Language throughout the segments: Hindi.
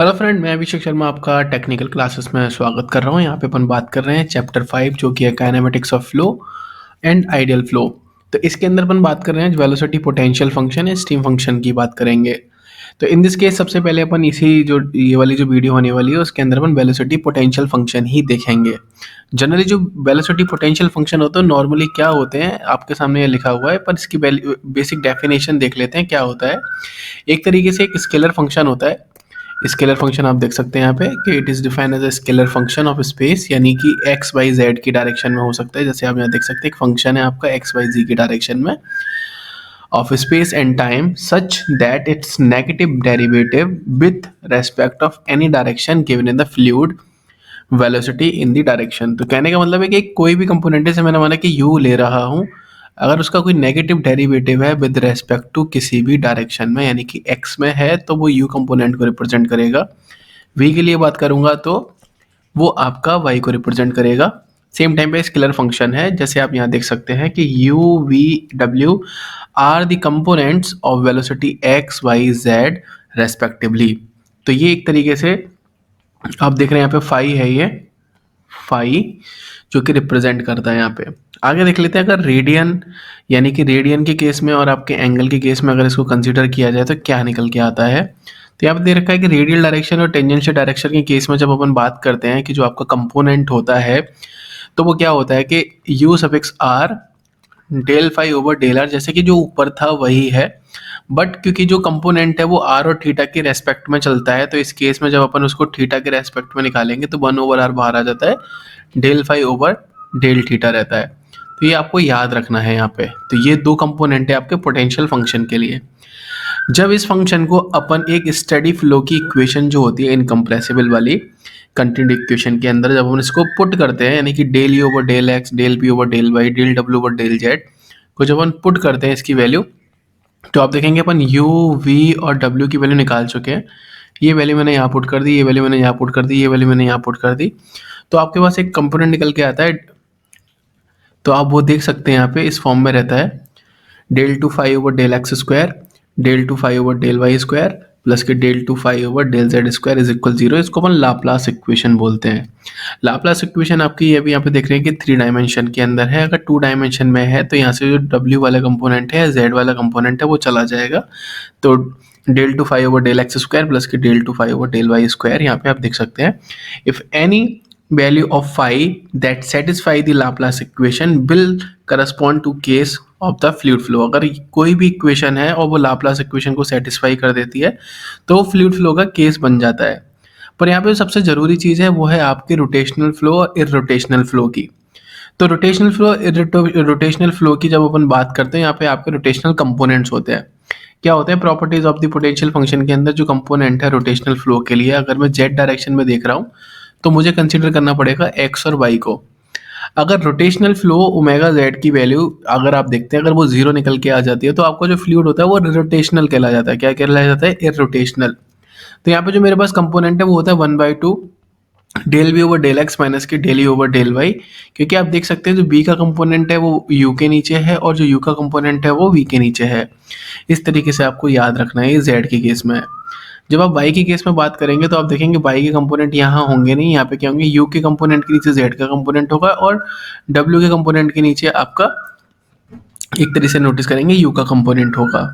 हेलो फ्रेंड, मैं अभिषेक शर्मा आपका टेक्निकल क्लासेस में स्वागत कर रहा हूँ। यहाँ पे अपन बात कर रहे हैं चैप्टर 5 जो कि है kinematics of flow and ideal flow. तो इसके अंदर अपन बात कर रहे हैं वेलोसिटी पोटेंशियल फंक्शन है, स्टीम फंक्शन की बात करेंगे। तो इन दिस केस सबसे पहले अपन इसी जो ये वाली जो वीडियो होने वाली है उसके अंदर अपन वेलोसिटी पोटेंशियल फंक्शन ही देखेंगे। जनरली जो वेलोसिटी पोटेंशियल फंक्शन होता है नॉर्मली क्या होते हैं आपके सामने ये लिखा हुआ है, पर इसकी बेसिक डेफिनेशन देख लेते हैं क्या होता है। एक तरीके से एक स्केलर फंक्शन होता है। स्केलर फंक्शन आप देख सकते हैं यहाँ पे कि it is defined as a scalar function of space, यानी कि एक्स वाई जेड की डायरेक्शन में हो सकता है। जैसे आप यहाँ देख सकते हैं एक फंक्शन है आपका एक्स वाई जी की डायरेक्शन में of space and time such that its negative derivative with respect of any direction given in the fluid velocity in the direction। तो कहने का मतलब है कि कोई भी कंपोनेंट है, जैसे मैंने माना कि u ले रहा हूँ, अगर उसका कोई नेगेटिव डेरिवेटिव है विद रेस्पेक्ट टू किसी भी डायरेक्शन में, यानी कि x में है तो वो u कंपोनेंट को रिप्रेजेंट करेगा। v के लिए बात करूंगा तो वो आपका y को रिप्रेजेंट करेगा। सेम टाइम पे स्केलर फंक्शन है, जैसे आप यहाँ देख सकते हैं कि u v w are the components of velocity x y z respectively. तो ये एक तरीके से आप देख रहे हैं यहाँ पे फाई है, ये फाई जो कि रिप्रेजेंट करता है यहाँ पे। आगे देख लेते हैं अगर रेडियन, यानी कि रेडियन के केस में और आपके एंगल के केस में अगर इसको कंसीडर किया जाए तो क्या निकल के आता है। तो यहाँ पे दे रखा है कि रेडियल डायरेक्शन और टेंजेंशियल डायरेक्शन के केस में जब अपन बात करते हैं कि जो आपका कंपोनेंट होता है तो वो क्या होता है कि u suffix r del phi over del r, जैसे कि जो ऊपर था वही है, बट क्योंकि जो कंपोनेंट है वो आर और थीटा के रेस्पेक्ट में चलता है तो इस केस में जब अपन उसको थीटा के रेस्पेक्ट में निकालेंगे तो 1/r बाहर आ जाता है, del phi over del theta रहता है। तो ये आपको याद रखना है यहाँ पे। तो ये दो कंपोनेंट है आपके पोटेंशियल फंक्शन के लिए। जब इस फंक्शन को अपन एक स्टेडी फ्लो की इक्वेशन जो होती है इनकम्प्रेसिबल वाली कंटिन्यूड इक्वेशन के अंदर जब हम इसको पुट करते हैं, यानी कि del u over del x, del p over del y, del डब्ल्यू ओवर डेल जेड को जब अपन पुट करते हैं इसकी वैल्यू, तो आप देखेंगे अपन u v और w की वैल्यू निकाल चुके हैं। ये वैल्यू मैंने यहाँ पुट कर दी, ये वैल्यू मैंने यहाँ पुट कर दी, ये वैल्यू मैंने यहाँ पुट कर दी। तो आपके पास एक कंपोनेंट निकल के आता है। तो आप वो देख सकते हैं यहाँ पे इस फॉर्म में रहता है del two phi over del x square, del two phi over del y square plus के del two phi over del z square is equal 0। इसको अपन लाप्लास इक्वेशन बोलते हैं। लाप्लास इक्वेशन आपकी ये भी यहाँ पे देख रहे हैं कि 3 डायमेंशन के अंदर है। अगर 2 डायमेंशन में है तो यहाँ से जो w वाला कंपोनेंट है, z वाला कंपोनेंट है, वो चला जाएगा। तो del two phi over del x square plus के del two phi over del y square, यहाँ पे आप देख सकते हैं if any value of phi that satisfy the Laplace equation will correspond to case of the fluid flow। अगर कोई भी इक्वेशन है और वो लाप्लास इक्वेशन को सेटिस्फाई कर देती है तो वो फ्लूइड फ्लो का केस बन जाता है। पर यहाँ पे सबसे ज़रूरी चीज़ है वो है आपके रोटेशनल फ्लो और इरोटेशनल फ्लो की। तो रोटेशनल फ्लो रोटेशनल फ्लो की जब अपन बात करते हैं, यहाँ पे आपके रोटेशनल कंपोनेंट्स होते हैं। क्या होते हैं properties of the potential function के अंदर जो कंपोनेंट है रोटेशनल फ्लो के लिए, अगर मैं जेड डायरेक्शन में देख रहा हूँ तो मुझे कंसीडर करना पड़ेगा एक्स और वाई को। अगर रोटेशनल फ्लो ओमेगा जेड की वैल्यू अगर आप देखते हैं अगर वो 0 निकल के आ जाती है तो आपका जो फ्लूइड होता है वो रोटेशनल कहला जाता है। क्या कहला जाता है? इरोटेशनल। तो यहाँ पे जो मेरे पास कंपोनेंट है वो होता है 1/2 del b over del x minus के del u over del y, क्योंकि आप देख सकते हैं जो बी का कंपोनेंट है वो यू के नीचे है और जो यू का कंपोनेंट है वो वी के नीचे है। इस तरीके से आपको याद रखना है ये जेड के केस में। जब आप y के केस में बात करेंगे तो आप देखेंगे y के कंपोनेंट यहाँ होंगे नहीं, यहाँ पे क्या होंगे u के कंपोनेंट के नीचे z का कंपोनेंट होगा और w के कंपोनेंट के नीचे आपका एक तरीके से नोटिस करेंगे u का कंपोनेंट होगा।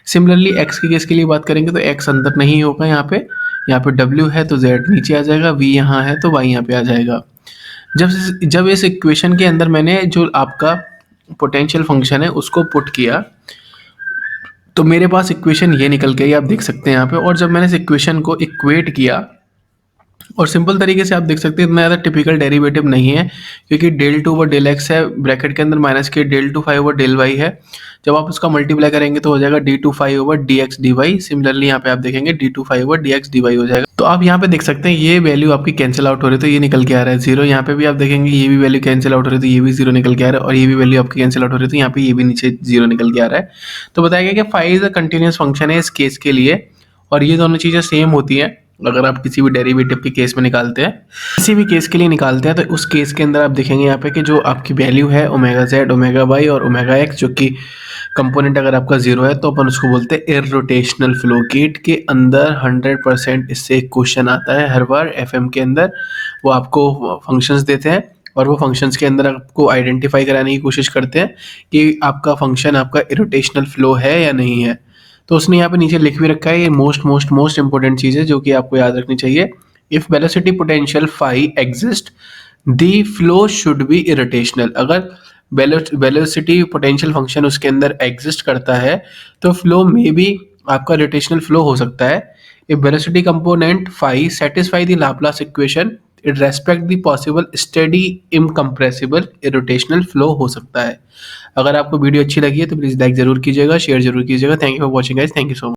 सिमिलरली x के केस के लिए बात करेंगे तो x अंदर नहीं होगा, यहाँ पे w है तो z नीचे आ जाएगा, v यहाँ है तो y यहाँ पे आ जाएगा। जब इस इक्वेशन के अंदर मैंने जो आपका पोटेंशियल फंक्शन है उसको पुट किया तो मेरे पास इक्वेशन ये निकल गई, आप देख सकते हैं यहाँ पे। और जब मैंने इस इक्वेशन को इक्वेट किया और सिंपल तरीके से आप देख सकते हैं इतना ज़्यादा टिपिकल डेरिवेटिव नहीं है, क्योंकि del two over del x है ब्रैकेट के अंदर माइनस के del two five over del y है। जब आप उसका मल्टीप्लाई करेंगे तो हो जाएगा d two five over d x d y. Similarly यहाँ पे आप देखेंगे d two five over d x d y हो जाएगा। तो आप यहाँ पे देख सकते हैं ये वैल्यू आपकी कैंसिल आउट हो रही है तो ये निकल के आ रहा है 0। यहाँ पे भी आप देखेंगे ये भी वैल्यू कैंसिल आउट हो रही है तो ये भी 0 निकल के आ रहा है और ये भी वैल्यू आपकी कैंसिल आउट हो रही है तो यहाँ पे ये भी नीचे 0 निकल के आ रहा है। तो बताया गया कि phi is a continuous function है इस केस के लिए, और ये दोनों चीज़ें सेम होती हैं अगर आप किसी भी डेरिवेटिव के केस में निकालते हैं, किसी भी केस के लिए निकालते हैं तो उस केस के अंदर आप देखेंगे यहाँ पे कि जो आपकी वैल्यू है ओमेगा जेड, ओमेगा वाई और ओमेगा एक्स जो कि कंपोनेंट अगर आपका जीरो है तो अपन उसको बोलते हैं इररोटेशनल फ्लो। गेट के अंदर 100% इससे एक क्वेश्चन आता है हर बार एफएम के अंदर। वो आपको फंक्शंस देते हैं और वो फंक्शंस के अंदर आपको आइडेंटिफाई कराने की कोशिश करते हैं कि आपका फंक्शन आपका इरोटेशनल फ्लो है या नहीं है। तो उसने यहाँ पे नीचे लिख भी रखा है, ये मोस्ट मोस्ट मोस्ट इंपॉर्टेंट चीज़ है जो कि आपको याद रखनी चाहिए। If velocity potential phi exist the flow should be irrotational. अगर वेलोसिटी पोटेंशियल फंक्शन उसके अंदर एग्जिस्ट करता है तो फ्लो में भी आपका रोटेशनल फ्लो हो सकता है। If velocity component phi satisfy the Laplace equation it respect the possible steady incompressible rotational flow हो सकता है। अगर आपको वीडियो अच्छी लगी है तो प्लीज़ लाइक जरूर कीजिएगा, शेयर जरूर कीजिएगा। Thank you for watching guys, thank you so much.